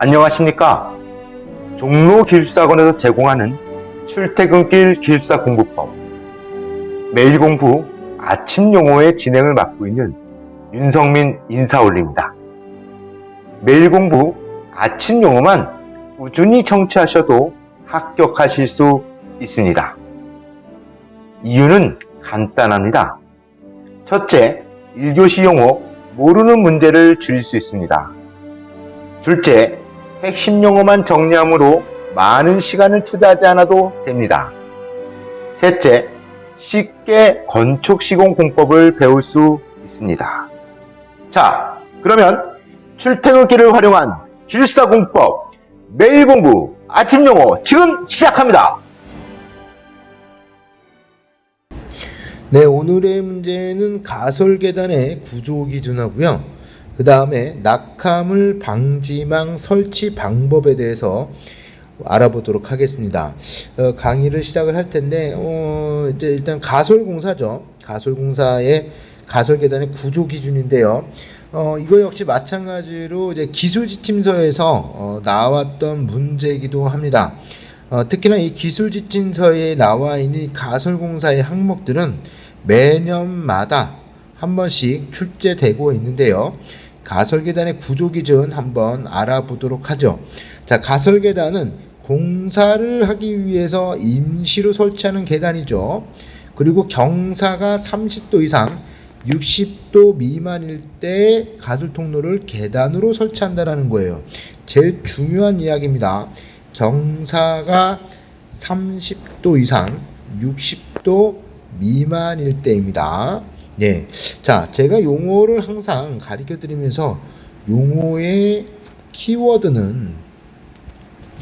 안녕하십니까? 종로기술사학원에서 제공하는 출퇴근길 기술사 공부법 매일 공부 아침 용어의 진행을 맡고 있는 윤성민 인사올리입니다. 매일 공부 아침 용어만 꾸준히 청취하셔도 합격하실 수 있습니다. 이유는 간단합니다. 첫째, 1교시 용어 모르는 문제를 줄일 수 있습니다. 둘째, 핵심 용어만 정리함으로 많은 시간을 투자하지 않아도 됩니다. 셋째, 쉽게 건축 시공 공법을 배울 수 있습니다. 자, 그러면 출퇴근길을 활용한 기술사 공법 매일 공부 아침 용어 지금 시작합니다. 네, 오늘의 문제는 가설계단의 구조 기준하고요. 그 다음에 낙하물 방지망 설치 방법에 대해서 알아보도록 하겠습니다. 강의를 시작을 할 텐데, 이제 일단 가설공사죠. 가설공사의 가설계단의 구조 기준인데요. 이거 역시 마찬가지로 이제 기술지침서에서 나왔던 문제이기도 합니다. 특히나 이 기술지침서에 나와 있는 가설공사의 항목들은 매년마다 한 번씩 출제되고 있는데요. 가설계단의 구조기준 한번 알아보도록 하죠. 자, 가설계단은 공사를 하기 위해서 임시로 설치하는 계단이죠. 그리고 경사가 30도 이상 60도 미만일 때 가설통로를 계단으로 설치한다는 거예요. 제일 중요한 이야기입니다. 경사가 30도 이상 60도 미만일 때입니다. 네. 자, 제가 용어를 항상 가르쳐 드리면서 용어의 키워드는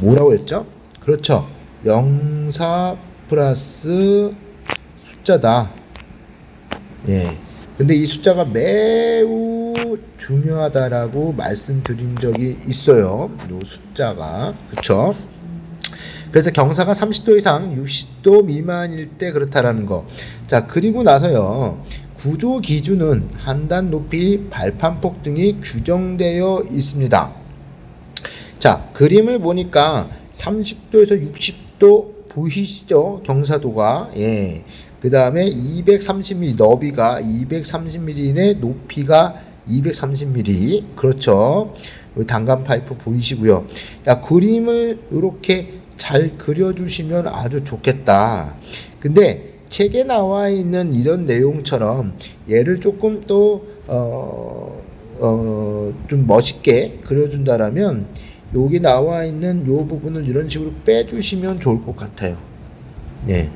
뭐라고 했죠? 그렇죠. 명사 플러스 숫자다. 예. 근데 이 숫자가 매우 중요하다라고 말씀드린 적이 있어요. 이 숫자가. 그쵸? 그래서 경사가 30도 이상 60도 미만일 때 그렇다라는 거. 자, 그리고 나서요. 구조 기준은 한단 높이, 발판폭 등이 규정되어 있습니다. 자, 그림을 보니까 30도에서 60도 보이시죠? 경사도가. 예. 그 다음에 230mm, 너비가 230mm인데 높이가 230mm. 그렇죠. 단감 파이프 보이시고요. 야, 그림을 이렇게 잘 그려주시면 아주 좋겠다. 근데 책에 나와 있는 이런 내용처럼 얘를 조금 또 좀 멋있게 그려준다라면 여기 나와 있는 요 부분을 이런 식으로 빼주시면 좋을 것 같아요. 네.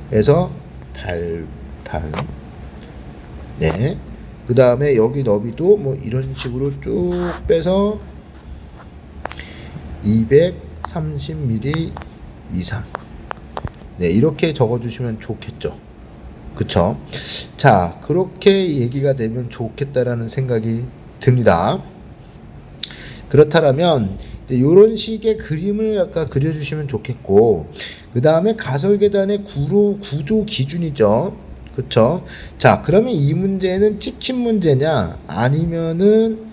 그래서 발판. 네. 그 다음에 여기 너비도 뭐 이런 식으로 쭉 빼서 230mm 이상. 네, 이렇게 적어주시면 좋겠죠. 그쵸? 자, 그렇게 얘기가 되면 좋겠다라는 생각이 듭니다. 그렇다면 이런 식의 그림을 아까 그려주시면 좋겠고, 그 다음에 가설계단의 구조 기준이죠. 그쵸? 자, 그러면 이 문제는 찍힌 문제냐 아니면은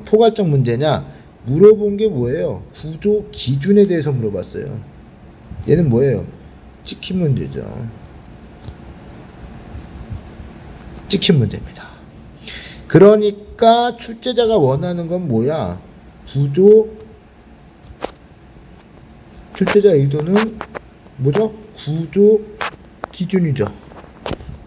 포괄적 문제냐 물어본 게 뭐예요? 구조 기준에 대해서 물어봤어요. 얘는 뭐예요? 찍힌 문제죠. 찍힌 문제입니다. 그러니까 출제자가 원하는 건 뭐야? 출제자 의도는 뭐죠? 구조 기준이죠.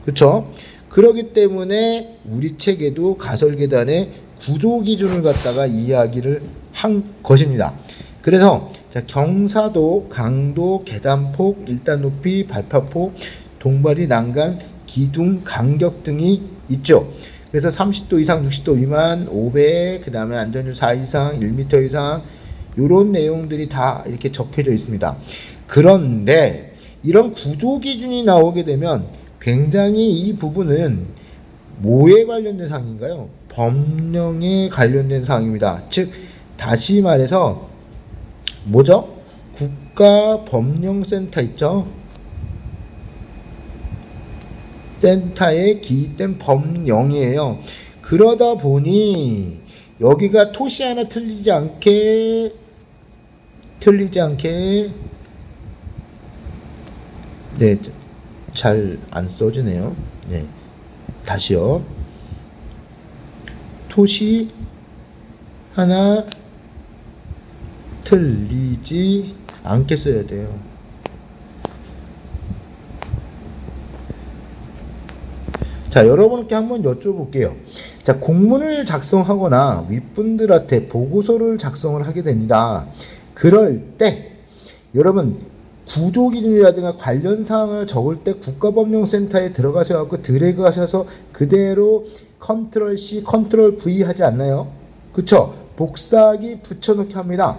그쵸? 그렇기 때문에 우리 책에도 가설계단의 구조 기준을 갖다가 이야기를 한 것입니다. 그래서 자, 경사도, 강도, 계단폭, 일단 높이, 발판폭, 동바리, 난간, 기둥, 간격 등이 있죠. 그래서 30도 이상, 60도 미만, 500, 그 다음에 안전율 4 이상, 1m 이상 이런 내용들이 다 이렇게 적혀져 있습니다. 그런데 이런 구조 기준이 나오게 되면 굉장히 이 부분은 뭐에 관련된 사항인가요? 법령에 관련된 사항입니다. 즉 다시 말해서 뭐죠? 국가법령센터 있죠? 센터에 기입된 법령이에요. 그러다 보니 여기가 토시 하나 틀리지 않게 네, 잘 안 써지네요. 네, 다시요. 토시 하나 틀리지 않게 써야 돼요. 자, 여러분께 한번 여쭤볼게요. 자, 국문을 작성하거나 윗분들한테 보고서를 작성을 하게 됩니다. 그럴 때 여러분 구조기준이라든가 관련 사항을 적을 때 국가법령센터에 들어가셔서 드래그 하셔서 그대로 컨트롤 C, 컨트롤 V 하지 않나요? 그쵸? 복사하기 붙여넣기 합니다.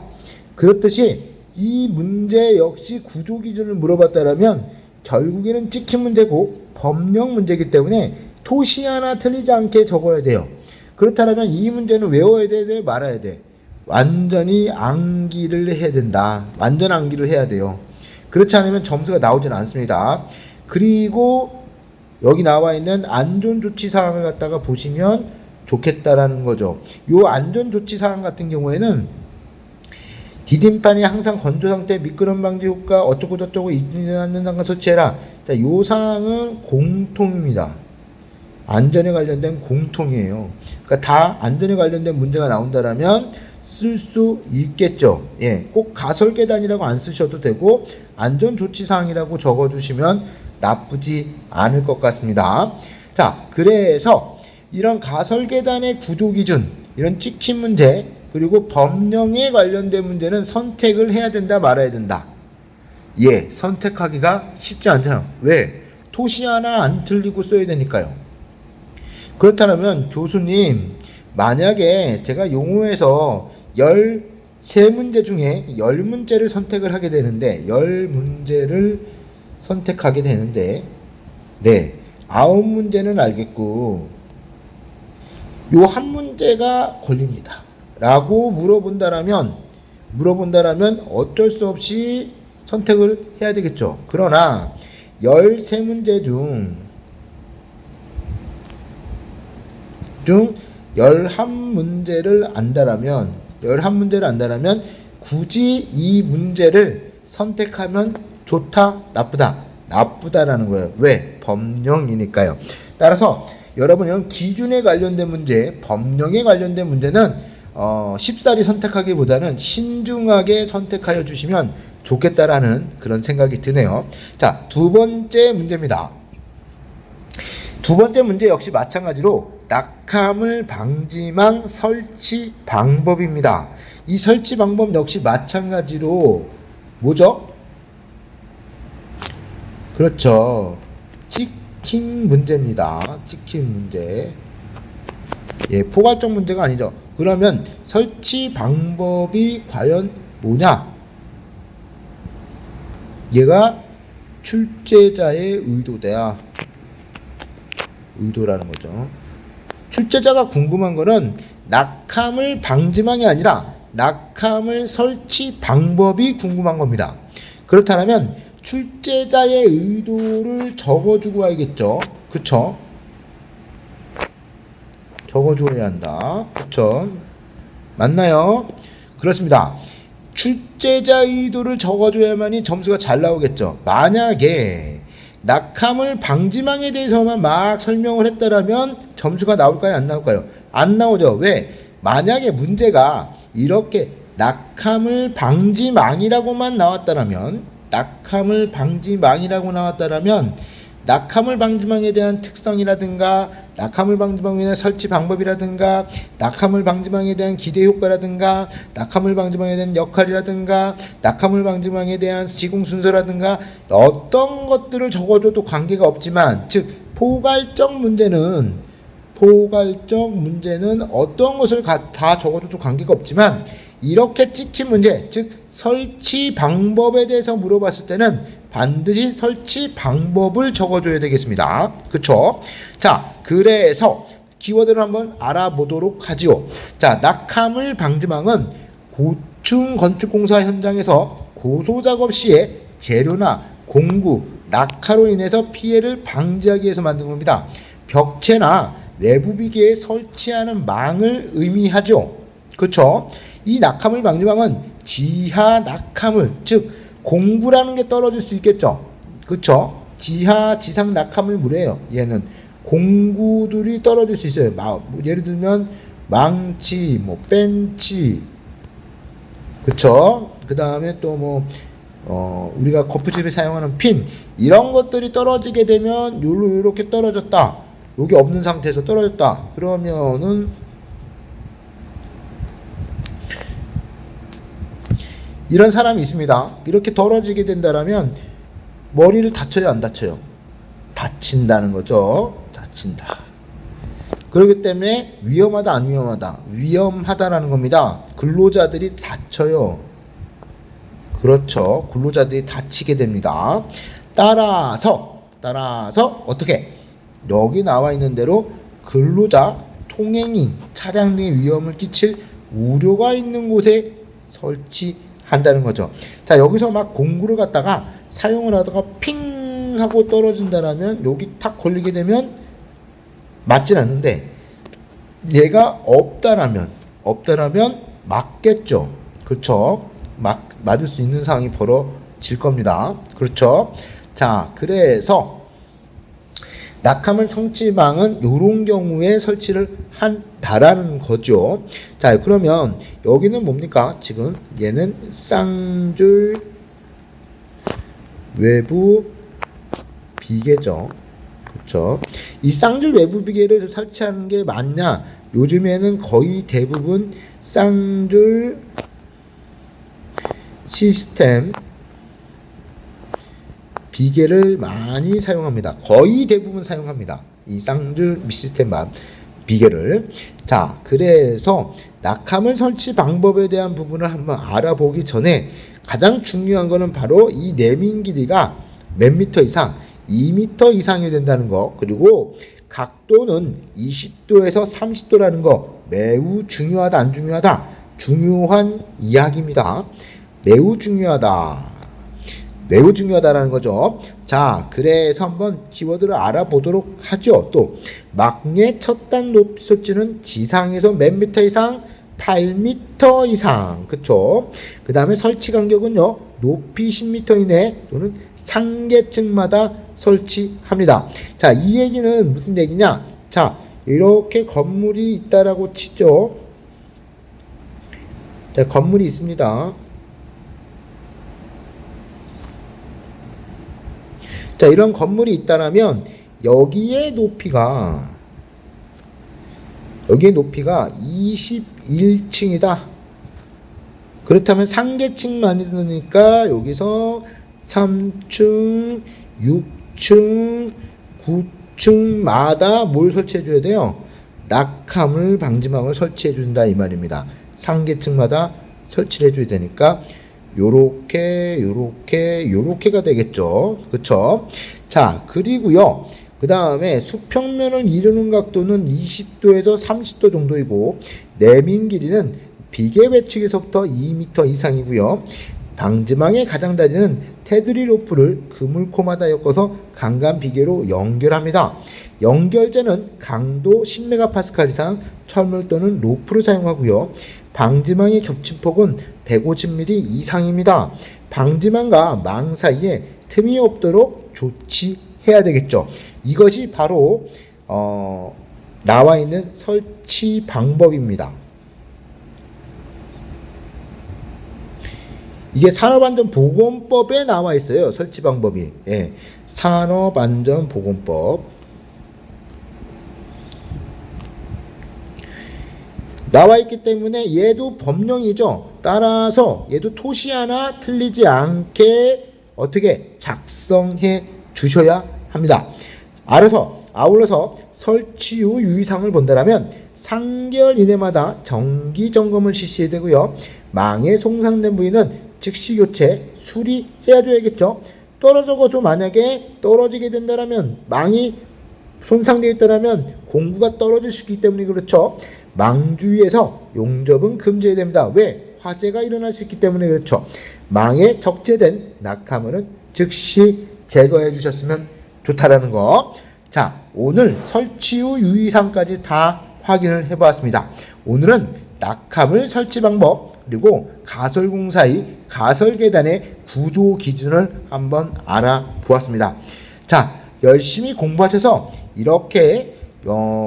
그렇듯이 이 문제 역시 구조기준을 물어봤다라면 결국에는 찍힌 문제고 법령 문제이기 때문에 토시 하나 틀리지 않게 적어야 돼요. 그렇다면 이 문제는 외워야 돼, 말아야 돼? 완전히 암기를 해야 된다. 완전 암기를 해야 돼요. 그렇지 않으면 점수가 나오지는 않습니다. 그리고 여기 나와 있는 안전조치사항을 갖다가 보시면 좋겠다라는 거죠. 요 안전조치사항 같은 경우에는 디딤판이 항상 건조 상태, 미끄럼 방지 효과 어쩌고 저쩌고 있는 상관 설치해라. 자, 요 사항은 공통입니다. 안전에 관련된 공통이에요. 그러니까 다 안전에 관련된 문제가 나온다라면 쓸 수 있겠죠. 예, 꼭 가설계단이라고 안 쓰셔도 되고 안전조치사항이라고 적어주시면 나쁘지 않을 것 같습니다. 자, 그래서 이런 가설계단의 구조기준, 이런 찍힌 문제, 그리고 법령에 관련된 문제는 선택을 해야 된다, 말아야 된다. 예, 선택하기가 쉽지 않잖아요. 왜? 토시 하나 안 틀리고 써야 되니까요. 그렇다면 교수님, 만약에 제가 용어에서 13문제 중에 10문제를 선택을 하게 되는데 10문제를 선택하게 되는데 네, 9문제는 알겠고 요 한 문제가 걸립니다 라고 물어본다라면 어쩔 수 없이 선택을 해야 되겠죠. 그러나 13문제 중 11문제를 안다라면 굳이 이 문제를 선택하면 좋다, 나쁘다? 나쁘다라는 거예요. 왜? 법령이니까요. 따라서 여러분 이런 기준에 관련된 문제, 법령에 관련된 문제는 쉽사리 선택하기보다는 신중하게 선택하여 주시면 좋겠다라는 그런 생각이 드네요. 자, 두 번째 문제입니다. 두 번째 문제 역시 마찬가지로 낙하물 방지망 설치 방법입니다. 이 설치 방법 역시 마찬가지로 뭐죠? 그렇죠. 찍힌 문제입니다. 찍힌 문제. 예, 포괄적 문제가 아니죠. 그러면 설치 방법이 과연 뭐냐? 얘가 출제자의 의도라는 거죠. 출제자가 궁금한 거는 낙하물 방지망이 아니라 낙하물 설치 방법이 궁금한 겁니다. 그렇다면 출제자의 의도를 적어주고 와야겠죠. 그쵸? 적어줘야 한다. 그쵸? 맞나요? 그렇습니다. 출제자 의도를 적어줘야만이 점수가 잘 나오겠죠. 만약에 낙하물 방지망에 대해서만 막 설명을 했다라면 점수가 나올까요? 안 나올까요? 안 나오죠. 왜? 만약에 문제가 이렇게 낙하물 방지망이라고만 나왔다라면 낙하물 방지망에 대한 특성이라든가 낙하물 방지망에 대한 설치 방법이라든가 낙하물 방지망에 대한 기대 효과라든가 낙하물 방지망에 대한 역할이라든가 낙하물 방지망에 대한 시공 순서라든가 어떤 것들을 적어줘도 관계가 없지만 즉 포괄적 문제는 어떤 것을 다 적어줘도 관계가 없지만 이렇게 찍힌 문제, 즉 설치 방법에 대해서 물어봤을 때는 반드시 설치 방법을 적어줘야 되겠습니다. 그쵸? 자, 그래서 키워드를 한번 알아보도록 하지요. 자, 낙하물 방지망은 고층 건축공사 현장에서 고소작업 시에 재료나 공구, 낙하로 인해서 피해를 방지하기 위해서 만든 겁니다. 벽체나 외부 비계에 설치하는 망을 의미하죠. 그렇죠? 이 낙하물 방지망은 지하 낙하물, 즉 공구라는 게 떨어질 수 있겠죠. 그렇죠? 지하 지상 낙하물물이에요. 얘는 공구들이 떨어질 수 있어요. 예를 들면 망치, 뭐 벤치, 그쵸? 그 다음에 또 우리가 거푸집에 사용하는 핀, 이런 것들이 떨어지게 되면 요렇게 떨어졌다. 여기 없는 상태에서 떨어졌다. 그러면은 이런 사람이 있습니다. 이렇게 떨어지게 된다라면 머리를 다쳐요, 안 다쳐요? 다친다는 거죠. 다친다. 그렇기 때문에 위험하다, 안 위험하다? 위험하다라는 겁니다. 근로자들이 다쳐요. 그렇죠. 근로자들이 다치게 됩니다. 따라서 어떻게? 여기 나와 있는 대로 근로자, 통행인, 차량 등의 위험을 끼칠 우려가 있는 곳에 설치한다는 거죠. 자, 여기서 막 공구를 갖다가 사용을 하다가 핑 하고 떨어진다라면 여기 탁 걸리게 되면 맞진 않는데, 얘가 없다라면 맞겠죠. 그렇죠. 맞을 수 있는 상황이 벌어질 겁니다. 그렇죠. 자, 그래서 낙하물 설치망은 이런 경우에 설치를 한다라는 거죠. 자, 그러면 여기는 뭡니까? 지금 얘는 쌍줄 외부 비계죠. 그렇죠. 이 쌍줄 외부 비계를 설치하는 게 맞냐? 요즘에는 거의 대부분 쌍줄 시스템 비계를 많이 사용합니다. 거의 대부분 사용합니다. 이 쌍줄 시스템만 비계를. 자, 그래서 낙하물 설치 방법에 대한 부분을 한번 알아보기 전에 가장 중요한 거는 바로 이 내민 길이가 몇 미터 이상, 2미터 이상이 된다는 거, 그리고 각도는 20도에서 30도라는 거 매우 중요하다, 안 중요하다? 중요한 이야기입니다. 매우 중요하다라는 거죠. 자, 그래서 한번 키워드를 알아보도록 하죠. 또 망의 첫 단 높이 설치는 지상에서 몇 미터 이상? 8m 이상. 그쵸? 그 다음에 설치 간격은요, 높이 10m 이내 또는 상계층마다 설치합니다. 자, 이 얘기는 무슨 얘기냐? 자, 이렇게 건물이 있다라고 치죠. 자, 건물이 있습니다. 자, 이런 건물이 있다라면 여기의 높이가 21층이다. 그렇다면 상계층만 있으니까 여기서 3층, 6층, 9층마다 뭘 설치해 줘야 돼요? 낙하물 방지망을 설치해 준다 이 말입니다. 상계층마다 설치를 해줘야 되니까 요렇게가 되겠죠. 그쵸? 자, 그리고요, 그 다음에 수평면을 이루는 각도는 20도에서 30도 정도이고, 내민 길이는 비계 외측에서부터 2m 이상이고요. 방지망의 가장다리는 테두리 로프를 그물코마다 엮어서 강간 비계로 연결합니다. 연결재는 강도 10MPa 이상 철물 또는 로프를 사용하고요. 방지망의 겹침폭은 150mm 이상입니다. 방지망과 망 사이에 틈이 없도록 조치해야 되겠죠. 이것이 바로 나와 있는 설치 방법입니다. 이게 산업안전보건법에 나와 있어요. 설치 방법이. 예. 산업안전보건법. 나와 있기 때문에 얘도 법령이죠. 따라서 얘도 토시 하나 틀리지 않게 어떻게 작성해 주셔야 합니다. 아울러서 설치 후 유의사항을 본다면 3개월 이내마다 정기 점검을 실시해야 되고요. 망에 손상된 부위는 즉시 교체, 수리해야 줘야겠죠. 떨어져서 만약에 떨어지게 된다면, 망이 손상되어 있다면 공구가 떨어질 수 있기 때문에 그렇죠. 망 주위에서 용접은 금지해야 됩니다. 왜? 화재가 일어날 수 있기 때문에 그렇죠. 망에 적재된 낙하물은 즉시 제거해 주셨으면 좋다라는 거. 자, 오늘 설치 후 유의사항까지 다 확인을 해보았습니다. 오늘은 낙하물 설치 방법 그리고 가설공사의 가설계단의 구조 기준을 한번 알아보았습니다. 자, 열심히 공부하셔서 이렇게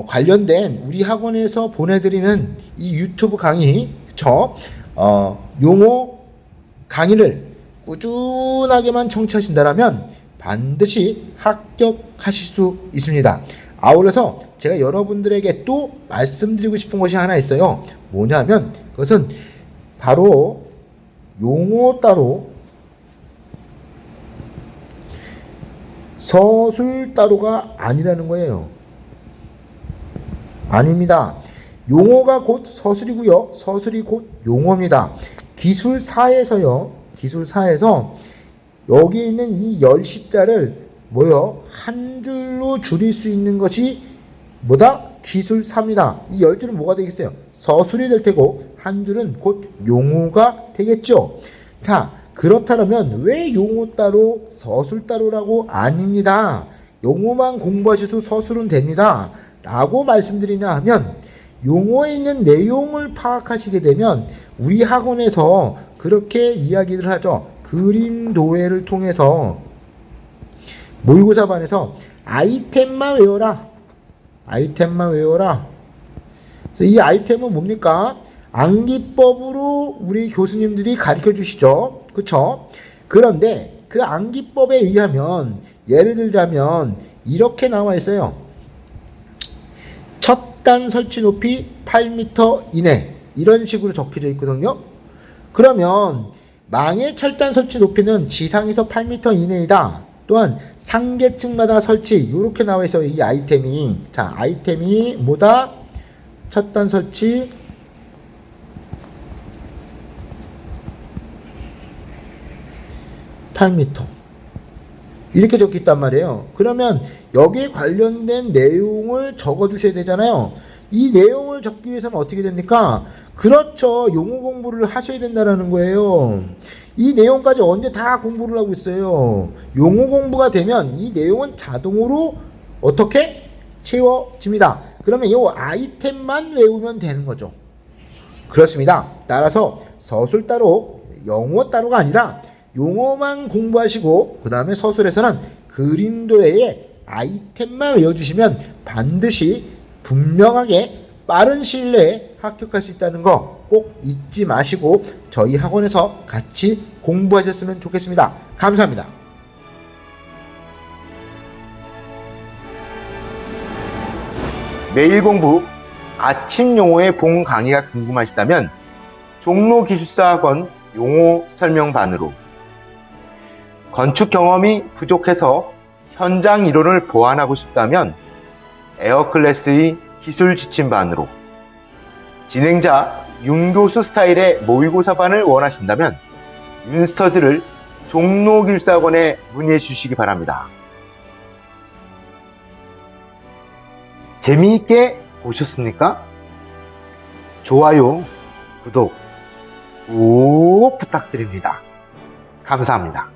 관련된 우리 학원에서 보내드리는 이 유튜브 강의 용어 강의를 꾸준하게만 청취하신다면 반드시 합격하실 수 있습니다. 아울러서 제가 여러분들에게 또 말씀드리고 싶은 것이 하나 있어요. 뭐냐면 그것은 바로 용어 따로 서술 따로가 아니라는 거예요. 아닙니다. 용어가 곧 서술이고요. 서술이 곧 용어입니다. 기술사에서 여기 있는 이 10자를 한 줄로 줄일 수 있는 것이 뭐다? 기술사입니다. 이 10줄은 뭐가 되겠어요? 서술이 될 테고 한 줄은 곧 용어가 되겠죠. 자, 그렇다면 왜 용어 따로 서술 따로라고? 아닙니다. 용어만 공부하셔도 서술은 됩니다. 라고 말씀드리냐 하면 용어에 있는 내용을 파악하시게 되면 우리 학원에서 그렇게 이야기를 하죠. 그림 도해를 통해서 모의고사반에서 아이템만 외워라. 그래서 이 아이템은 뭡니까? 암기법으로 우리 교수님들이 가르쳐 주시죠. 그쵸? 그런데 그 암기법에 의하면 예를 들자면 이렇게 나와 있어요. 첫 단 설치 높이 8m 이내 이런 식으로 적혀져 있거든요. 그러면 망의 철단 설치 높이는 지상에서 8m 이내이다. 또한 상계층마다 설치 이렇게 나와 있어요. 이 아이템이. 자, 아이템이 뭐다? 첫단 설치 8m 이렇게 적혀 있단 말이에요. 그러면 여기에 관련된 내용을 적어 주셔야 되잖아요. 이 내용을 적기 위해서는 어떻게 됩니까? 그렇죠. 용어 공부를 하셔야 된다는 거예요. 이 내용까지 언제 다 공부를 하고 있어요. 용어 공부가 되면 이 내용은 자동으로 어떻게 채워집니다. 그러면 이 아이템만 외우면 되는 거죠. 그렇습니다. 따라서 서술 따로 영어 따로가 아니라 용어만 공부하시고 그 다음에 서술에서는 그림도의 아이템만 외워주시면 반드시 분명하게 빠른 시일 내에 합격할 수 있다는 거 꼭 잊지 마시고 저희 학원에서 같이 공부하셨으면 좋겠습니다. 감사합니다. 매일 공부 아침 용어의 본 강의가 궁금하시다면 종로기술사학원 용어 설명반으로, 건축 경험이 부족해서 현장 이론을 보완하고 싶다면 에어클래스의 기술 지침반으로, 진행자 윤교수 스타일의 모의고사반을 원하신다면 윤스터디를 종로기술사학원에 문의해 주시기 바랍니다. 재미있게 보셨습니까? 좋아요, 구독 꼭 부탁드립니다. 감사합니다.